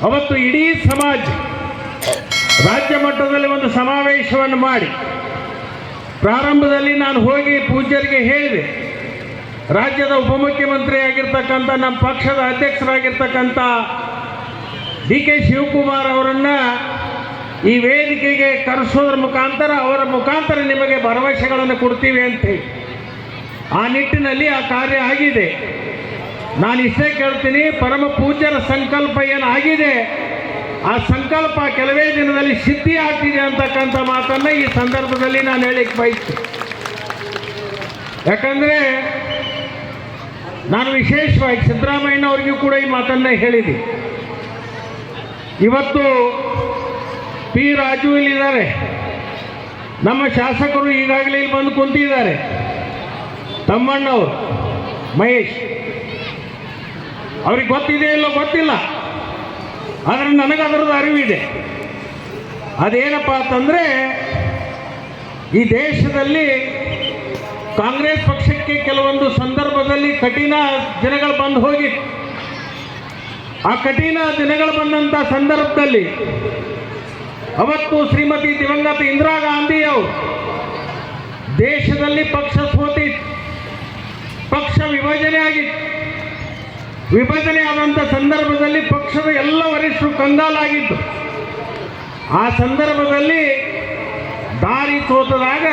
ಅವತ್ತು ಇಡೀ ಸಮಾಜ ರಾಜ್ಯ ಮಟ್ಟದಲ್ಲಿ ಒಂದು ಸಮಾವೇಶವನ್ನು ಮಾಡಿ ಪ್ರಾರಂಭದಲ್ಲಿ ನಾನು ಹೋಗಿ ಪೂಜ್ಯರಿಗೆ ಹೇಳಿದೆ, ರಾಜ್ಯದ ಉಪಮುಖ್ಯಮಂತ್ರಿ ಆಗಿರ್ತಕ್ಕಂಥ ನಮ್ಮ ಪಕ್ಷದ ಅಧ್ಯಕ್ಷರಾಗಿರ್ತಕ್ಕಂಥ DK ಶಿವಕುಮಾರ್ ಅವರನ್ನು ಈ ವೇದಿಕೆಗೆ ಕರೆಸೋದ್ರ ಮುಖಾಂತರ ಅವರ ಮುಖಾಂತರ ನಿಮಗೆ ಭರವಸೆಗಳನ್ನು ಕೊಡ್ತೀವಿ ಅಂತೇಳಿ ಆ ನಿಟ್ಟಿನಲ್ಲಿ ಆ ಕಾರ್ಯ ಆಗಿದೆ. ನಾನು ಇಷ್ಟೇ ಕೇಳ್ತೀನಿ, ಪರಮ ಪೂಜ್ಯರ ಸಂಕಲ್ಪ ಏನಾಗಿದೆ ಆ ಸಂಕಲ್ಪ ಕೆಲವೇ ದಿನದಲ್ಲಿ ಸಿದ್ಧಿ ಆಗ್ತಿದೆ ಅಂತಕ್ಕಂಥ ಮಾತನ್ನು ಈ ಸಂದರ್ಭದಲ್ಲಿ ನಾನು ಹೇಳಿಕ್ಕೆ ಬಯಸ್ತೀನಿ. ಯಾಕಂದರೆ ನಾನು ವಿಶೇಷವಾಗಿ ಸಿದ್ದರಾಮಯ್ಯನವರಿಗೂ ಕೂಡ ಈ ಮಾತನ್ನು ಹೇಳಿದೆ. ಇವತ್ತು P. ರಾಜು ಇಲ್ಲಿದ್ದಾರೆ, ನಮ್ಮ ಶಾಸಕರು ಈಗಾಗಲೇ ಇಲ್ಲಿ ಬಂದು ಕುಂತಿದ್ದಾರೆ, ತಮ್ಮಣ್ಣವರು ಮಹೇಶ್, ಅವ್ರಿಗೆ ಗೊತ್ತಿದೆ ಇಲ್ಲೋ ಗೊತ್ತಿಲ್ಲ, ಆದರೆ ನನಗದರದ್ದು ಅರಿವಿದೆ. ಅದೇನಪ್ಪ ಅಂತಂದರೆ, ಈ ದೇಶದಲ್ಲಿ ಕಾಂಗ್ರೆಸ್ ಪಕ್ಷಕ್ಕೆ ಕೆಲವೊಂದು ಸಂದರ್ಭದಲ್ಲಿ ಕಠಿಣ ದಿನಗಳು ಬಂದು ಹೋಗಿ, ಆ ಕಠಿಣ ದಿನಗಳು ಬಂದಂಥ ಸಂದರ್ಭದಲ್ಲಿ ಅವತ್ತು ಶ್ರೀಮತಿ ದಿವಂಗತ ಇಂದಿರಾ ಗಾಂಧಿ ಅವರು ದೇಶದಲ್ಲಿ ಪಕ್ಷ ಸೋತಿತ್ತು, ಪಕ್ಷ ವಿಭಜನೆ ಆಗಿತ್ತು. ವಿಭಜನೆ ಆದಂಥ ಸಂದರ್ಭದಲ್ಲಿ ಪಕ್ಷದ ಎಲ್ಲ ವರಿಷ್ಠರು ಕಂಗಾಲಾಗಿದ್ದು. ಆ ಸಂದರ್ಭದಲ್ಲಿ ದಾರಿ ತೋತದಾಗ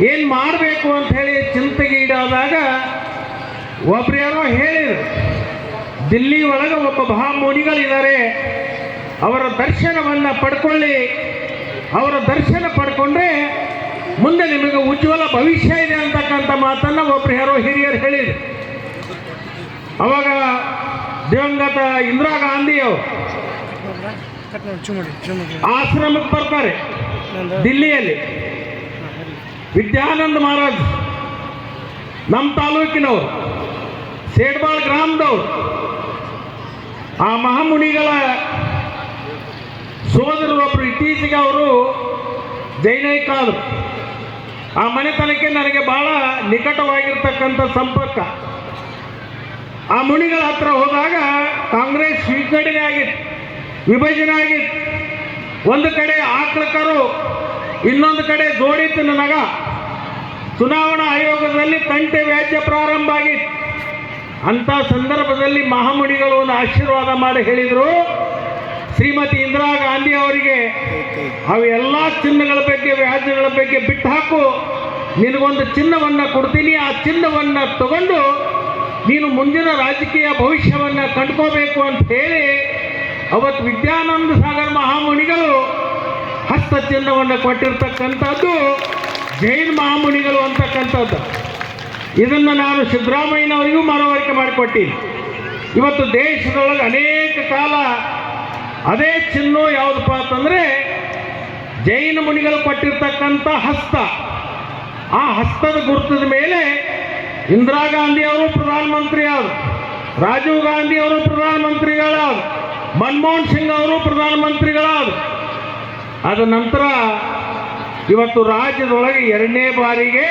ಏನು ಮಾಡಬೇಕು ಅಂತ ಹೇಳಿ ಚಿಂತೆಗೆ ಈಡಾದಾಗ ಒಬ್ರು ಯಾರೋ ಹೇಳಿದರು, ದಿಲ್ಲಿ ಒಳಗೆ ಒಬ್ಬ ಮಹಾಮುನಿಗಳಿದ್ದಾರೆ, ಅವರ ದರ್ಶನವನ್ನು ಪಡ್ಕೊಳ್ಳಿ, ಅವರ ದರ್ಶನ ಪಡ್ಕೊಂಡ್ರೆ ಮುಂದೆ ನಿಮಗೆ ಉಜ್ವಲ ಭವಿಷ್ಯ ಇದೆ ಅಂತಕ್ಕಂಥ ಮಾತನ್ನು ಒಬ್ರು ಯಾರೋ ಹಿರಿಯರು ಹೇಳಿದರು. ಅವಾಗ ದಿವಂಗತ ಇಂದಿರಾ ಗಾಂಧಿ ಅವರು ಆಶ್ರಮಕ್ಕೆ ಬರ್ತಾರೆ ದಿಲ್ಲಿಯಲ್ಲಿ. ವಿದ್ಯಾನಂದ ಮಹಾರಾಜ್ ನಮ್ಮ ತಾಲೂಕಿನವರು, ಸೇಡ್ಬಾಳ್ ಗ್ರಾಮದವರು, ಆ ಮಹಾಮುನಿಗಳ ಸೋದರರೊಬ್ಬರು ಇತ್ತೀಚೆಗೆ ಅವರು ಜೈನೈಕಾದರು. ಆ ಮನೆತನಕ್ಕೆ ನನಗೆ ಬಹಳ ನಿಕಟವಾಗಿರ್ತಕ್ಕಂಥ ಸಂಪರ್ಕ. ಆ ಮುನಿಗಳ ಹತ್ರ ಹೋದಾಗ ಕಾಂಗ್ರೆಸ್ ವಿಂಗಡಣೆ ಆಗಿತ್ತು, ವಿಭಜನೆ ಆಗಿತ್ತು. ಒಂದು ಕಡೆ ಆಕ್ಳಕರು, ಇನ್ನೊಂದು ಕಡೆ ಜೋಡಿತನ ನಗ. ಚುನಾವಣಾ ಆಯೋಗದಲ್ಲಿ ತಂಟೆ ವ್ಯಾಜ್ಯ ಪ್ರಾರಂಭ ಆಗಿತ್ತು. ಅಂಥ ಸಂದರ್ಭದಲ್ಲಿ ಮಹಾಮುನಿಗಳು ಒಂದು ಆಶೀರ್ವಾದ ಮಾಡಿ ಹೇಳಿದರು, ಶ್ರೀಮತಿ ಇಂದಿರಾ ಗಾಂಧಿ ಅವರಿಗೆ ಅವೆಲ್ಲ ಚಿನ್ನಗಳ ಬಗ್ಗೆ, ವ್ಯಾಜ್ಯಗಳ ಬಗ್ಗೆ ಬಿಟ್ಟು ಹಾಕು, ನಿನಗೊಂದು ಚಿನ್ನವನ್ನು ಕೊಡ್ತೀನಿ, ಆ ಚಿನ್ನವನ್ನು ತಗೊಂಡು ನೀನು ಮುಂದಿನ ರಾಜಕೀಯ ಭವಿಷ್ಯವನ್ನು ಕಂಡ್ಕೋಬೇಕು ಅಂತ ಹೇಳಿ ಅವತ್ತು ವಿದ್ಯಾನಂದ ಸಾಗರ್ ಮಹಾಮುನಿಗಳು ಹಸ್ತ ಚಿನ್ನವನ್ನು ಕೊಟ್ಟಿರ್ತಕ್ಕಂಥದ್ದು ಜೈನ ಮಹಾಮುನಿಗಳು ಅಂತಕ್ಕಂಥದ್ದು. ಇದನ್ನು ನಾನು ಸಿದ್ದರಾಮಯ್ಯನವರಿಗೂ ಮನವರಿಕೆ ಮಾಡಿಕೊಟ್ಟೀನಿ. ಇವತ್ತು ದೇಶದೊಳಗೆ ಅನೇಕ ಕಾಲ ಅದೇ ಚಿನ್ನ ಯಾವುದಪ್ಪ ಅಂತಂದರೆ ಜೈನ ಮುನಿಗಳು ಕೊಟ್ಟಿರ್ತಕ್ಕಂಥ ಹಸ್ತ. ಆ ಹಸ್ತದ ಗುರುತದ ಮೇಲೆ ಇಂದಿರಾ ಗಾಂಧಿ ಅವರು ಪ್ರಧಾನಮಂತ್ರಿ ಆದರು, ರಾಜೀವ್ ಗಾಂಧಿ ಅವರು ಪ್ರಧಾನಮಂತ್ರಿಗಳಾದರು, ಮನಮೋಹನ್ ಸಿಂಗ್ ಅವರು ಪ್ರಧಾನಮಂತ್ರಿಗಳಾದರು. ಅದ ನಂತರ ಇವತ್ತು ರಾಜ್ಯದೊಳಗೆ ಎರಡನೇ ಬಾರಿಗೆ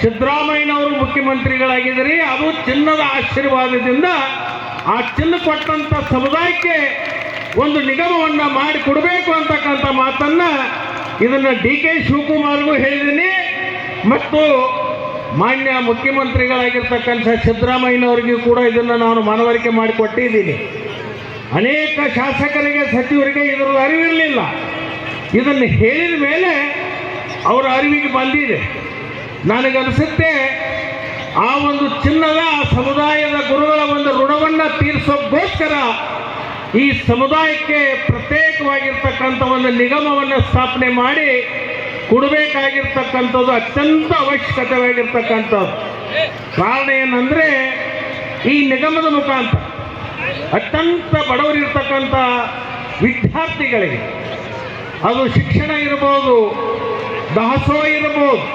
ಸಿದ್ದರಾಮಯ್ಯನವರು ಮುಖ್ಯಮಂತ್ರಿಗಳಾಗಿದ್ದಾರೆ. ಅದು ಚಿನ್ನದ ಆಶೀರ್ವಾದದಿಂದ ಆ ಚಿನ್ನ ಕೊಟ್ಟಂಥ ಸಮುದಾಯಕ್ಕೆ ಒಂದು ನಿಗಮವನ್ನು ಮಾಡಿ ಕೊಡಬೇಕು ಅಂತಕ್ಕಂಥ ಮಾತನ್ನು ಇದನ್ನು DK ಶಿವಕುಮಾರ್ಗೂ ಹೇಳಿದ್ದೀನಿ ಮತ್ತು ಮಾನ್ಯ ಮುಖ್ಯಮಂತ್ರಿಗಳಾಗಿರ್ತಕ್ಕಂಥ ಸಿದ್ದರಾಮಯ್ಯನವರಿಗೂ ಕೂಡ ಇದನ್ನು ನಾನು ಮನವರಿಕೆ ಮಾಡಿಕೊಟ್ಟಿದ್ದೀನಿ. ಅನೇಕ ಶಾಸಕರಿಗೆ, ಸಚಿವರಿಗೆ ಇದರ ಅರಿವಿರಲಿಲ್ಲ. ಇದನ್ನು ಹೇಳಿದ ಮೇಲೆ ಅವರ ಅರಿವಿಗೆ ಬಂದಿದೆ. ನನಗನ್ನಿಸುತ್ತೆ ಆ ಒಂದು ಚಿನ್ನದ ಸಮುದಾಯದ ಗುರುಗಳ ಒಂದು ಋಣವನ್ನು ತೀರಿಸೋಕ್ಕೋಸ್ಕರ ಈ ಸಮುದಾಯಕ್ಕೆ ಪ್ರತ್ಯೇಕವಾಗಿರ್ತಕ್ಕಂಥ ಒಂದು ನಿಗಮವನ್ನು ಸ್ಥಾಪನೆ ಮಾಡಿ ಕೊಡಬೇಕಾಗಿರ್ತಕ್ಕಂಥದ್ದು ಅತ್ಯಂತ ಅವಶ್ಯಕತೆವಾಗಿರ್ತಕ್ಕಂಥದ್ದು. ಕಾರಣ ಏನಂದರೆ ಈ ನಿಗಮದ ಮುಖಾಂತರ ಅತ್ಯಂತ ಬಡವರಿರ್ತಕ್ಕಂಥ ವಿದ್ಯಾರ್ಥಿಗಳಿಗೆ ಅದು ಶಿಕ್ಷಣ ಇರ್ಬೋದು, ದಾಸೋಹ ಇರ್ಬೋದು,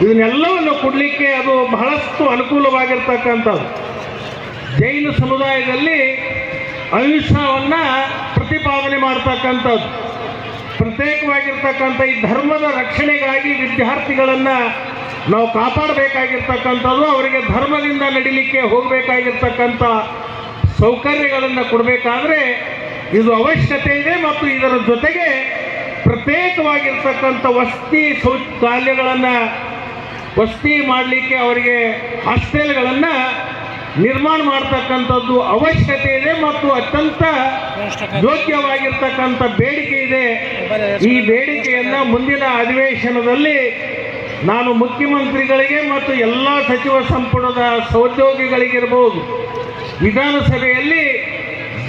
ಇದನ್ನೆಲ್ಲವನ್ನು ಕೊಡಲಿಕ್ಕೆ ಅದು ಬಹಳಷ್ಟು ಅನುಕೂಲವಾಗಿರ್ತಕ್ಕಂಥದ್ದು. ಜೈನ ಸಮುದಾಯದಲ್ಲಿ ಅಹಿಂಸೆಯನ್ನು ಪ್ರತಿಪಾದನೆ ಮಾಡ್ತಕ್ಕಂಥದ್ದು, ಪ್ರತ್ಯೇಕವಾಗಿರ್ತಕ್ಕಂಥ ಈ ಧರ್ಮದ ರಕ್ಷಣೆಗಾಗಿ ವಿದ್ಯಾರ್ಥಿಗಳನ್ನು ನಾವು ಕಾಪಾಡಬೇಕಾಗಿರ್ತಕ್ಕಂಥದ್ದು, ಅವರಿಗೆ ಧರ್ಮದಿಂದ ನಡಿಲಿಕ್ಕೆ ಹೋಗಬೇಕಾಗಿರ್ತಕ್ಕಂಥ ಸೌಕರ್ಯಗಳನ್ನು ಕೊಡಬೇಕಾದ್ರೆ ಇದು ಅವಶ್ಯಕತೆ ಇದೆ. ಮತ್ತು ಇದರ ಜೊತೆಗೆ ಪ್ರತ್ಯೇಕವಾಗಿರ್ತಕ್ಕಂಥ ವಸತಿ ಮಾಡಲಿಕ್ಕೆ ಅವರಿಗೆ ಹಾಸ್ಟೆಲ್ಗಳನ್ನು ನಿರ್ಮಾಣ ಮಾಡ್ತಕ್ಕಂಥದ್ದು ಅವಶ್ಯಕತೆ ಇದೆ ಮತ್ತು ಅತ್ಯಂತ ಯೋಗ್ಯವಾಗಿರ್ತಕ್ಕಂಥ ಬೇಡಿಕೆ ಇದೆ. ಈ ಬೇಡಿಕೆಯನ್ನು ಮುಂದಿನ ಅಧಿವೇಶನದಲ್ಲಿ ನಾನು ಮುಖ್ಯಮಂತ್ರಿಗಳಿಗೆ ಮತ್ತು ಎಲ್ಲ ಸಚಿವ ಸಂಪುಟದ ಸಹೋದ್ಯೋಗಿಗಳಿಗಿರ್ಬೋದು, ವಿಧಾನಸಭೆಯಲ್ಲಿ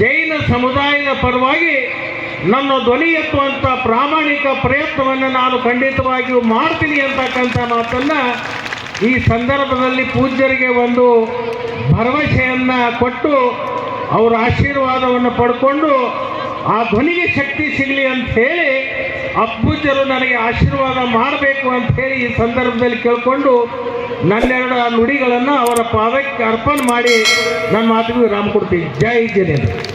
ಜೈನ ಸಮುದಾಯದ ಪರವಾಗಿ ನನ್ನ ಧ್ವನಿ ಎತ್ತುವಂಥ ಪ್ರಾಮಾಣಿಕ ಪ್ರಯತ್ನವನ್ನು ನಾನು ಖಂಡಿತವಾಗಿಯೂ ಮಾಡ್ತೀನಿ ಅಂತಕ್ಕಂಥ ಮಾತನ್ನು ಈ ಸಂದರ್ಭದಲ್ಲಿ ಪೂಜ್ಯರಿಗೆ ಒಂದು ಭರವಸೆಯನ್ನು ಕೊಟ್ಟು ಅವರ ಆಶೀರ್ವಾದವನ್ನು ಪಡ್ಕೊಂಡು ಆ ಧ್ವನಿಗೆ ಶಕ್ತಿ ಸಿಗಲಿ ಅಂತ ಹೇಳಿ ಅಪ್ಪೂಜ್ಯರು ನನಗೆ ಆಶೀರ್ವಾದ ಮಾಡಬೇಕು ಅಂತ ಹೇಳಿ ಈ ಸಂದರ್ಭದಲ್ಲಿ ಕೇಳಿಕೊಂಡು ನನ್ನೆರಡು ನುಡಿಗಳನ್ನು ಅವರ ಪಾದಕ್ಕೆ ಅರ್ಪಣೆ ಮಾಡಿ ನನ್ನ ಮಾತಿಗೆ ವಿರಾಮ ಕೊಡ್ತೀನಿ. ಜೈ ಜಿನೇಂದ್ರ.